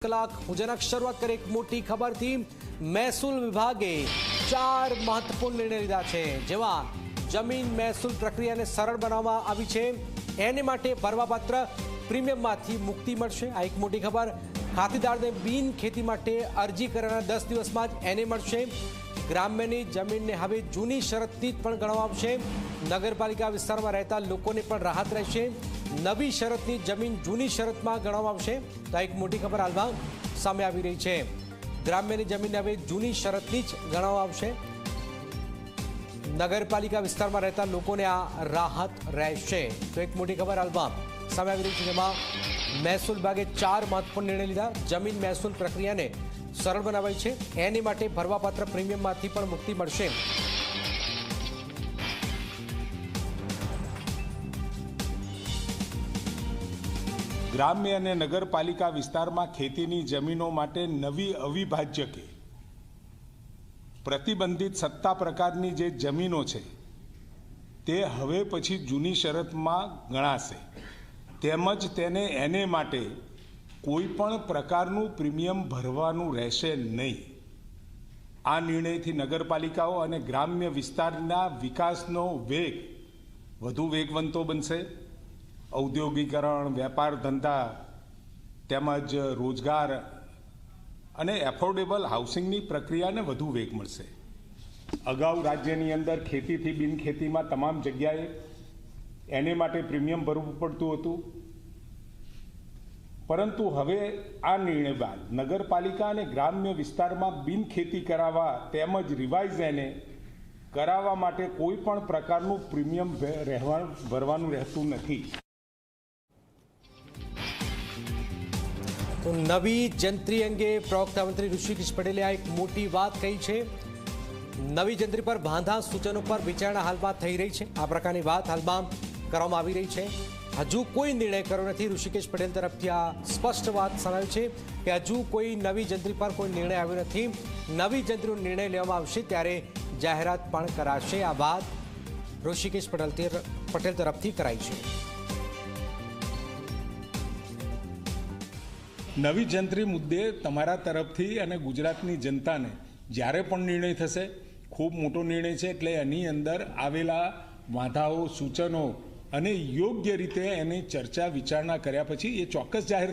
કલાક હુજનક શરૂઆત કરી એક મોટી ખબરથી મહેસૂલ વિભાગે 4 મહત્વપૂર્ણ નિર્ણય લીધા છે, જેમાં જમીન મહેસૂલ પ્રક્રિયાને સરળ બનાવવામાં આવી છે। એને માટે ભરવાપાત્ર પ્રીમિયમમાંથી મુક્તિ મળશે। આ એક મોટી ખબર। ખાતેદારને બિન ખેતી માટે અરજી કરવાના 10 દિવસમાં જ એને મળશે। ગ્રામ્યની જમીનને હવે જૂની શરતથી પણ ગણવામાં આવશે। નગરપાલિકા વિસ્તારમાં રહેતા લોકોને પણ રાહત રહેશે। નવી શરતની જમીન જૂની શરતમાં ગણવામાં આવશે। તો એક મોટી ખબર હાલમાં સામે આવી રહી છે। ગ્રામ્યની જમીન હવે જૂની શરતની જ ગણવામાં આવશે। નગરપાલિકા વિસ્તારમાં રહેતા લોકોને આ રાહત રહેશે। તો એક મોટી ખબર હાલમાં સામે આવી રહી છે, જેમાં મહેસૂલ વિભાગે 4 મહત્વપૂર્ણ નિર્ણય લીધા। જમીન મહેસૂલ પ્રક્રિયાને સરળ બનાવાઈ છે। એની માટે ભરવાપાત્ર પ્રીમિયમમાંથી પણ મુક્તિ મળશે। ગ્રામ્ય અને નગરપાલિકા વિસ્તારમાં ખેતીની જમીનો માટે નવી અવિભાજ્ય કે પ્રતિબંધિત સત્તા પ્રકારની જે જમીનો છે તે હવે પછી જૂની શરતમાં ગણાશે, તેમજ તેને એને માટે કોઈ પણ પ્રકારનું પ્રીમિયમ ભરવાનું રહેશે નહીં। આ નિર્ણયથી નગરપાલિકાઓ અને ગ્રામ્ય વિસ્તારના વિકાસનો વેગ વધુ વેગવંતો બનશે। ઔદ્યોગિકરણ, વેપાર ધંધા તેમજ રોજગાર અને એફોર્ડેબલ હાઉસિંગની પ્રક્રિયાને વધુ વેગ મળશે। અગાઉ રાજ્યની અંદર ખેતીથી બિનખેતીમાં તમામ જગ્યાએ એને માટે પ્રીમિયમ ભરવું પડતું હતું, પરંતુ હવે આ નિર્ણય બાદ નગરપાલિકા અને ગ્રામ્ય વિસ્તારમાં બિનખેતી કરાવવા તેમજ રિવાઇઝ એને કરાવવા માટે કોઈ પણ પ્રકારનું પ્રીમિયમ ભરવાનું રહેતું નથી। તો નવી જંત્રી અંગે પ્રવક્તા મંત્રી ઋષિકેશ પટેલે આ એક મોટી વાત કહી છે। નવી જંત્રી પર બાંધા સૂચનો પર વિચારણા હાલમાં થઈ રહી છે। આ પ્રકારની વાત હાલમાં કરવામાં આવી રહી છે। હજુ કોઈ નિર્ણય કર્યો નથી। ઋષિકેશ પટેલ તરફથી આ સ્પષ્ટ વાત સામે છે કે હજુ કોઈ નવી જંત્રી પર કોઈ નિર્ણય આવ્યો નથી। નવી જંત્રીનો નિર્ણય લેવામાં આવશે ત્યારે જાહેરાત પણ કરાશે। આ વાત ઋષિકેશ પટેલ તરફથી કરાઈ છે। નવી જંત્રી મુદ્દે તમારા તરફથી અને ગુજરાતની જનતાને જ્યારે પણ નિર્ણય થશે, ખૂબ મોટો નિર્ણય છે, એટલે એની અંદર આવેલા વાંધાઓ, સૂચનો અને યોગ્ય રીતે એની ચર્ચા વિચારણા કર્યા પછી એ ચોક્કસ જાહેર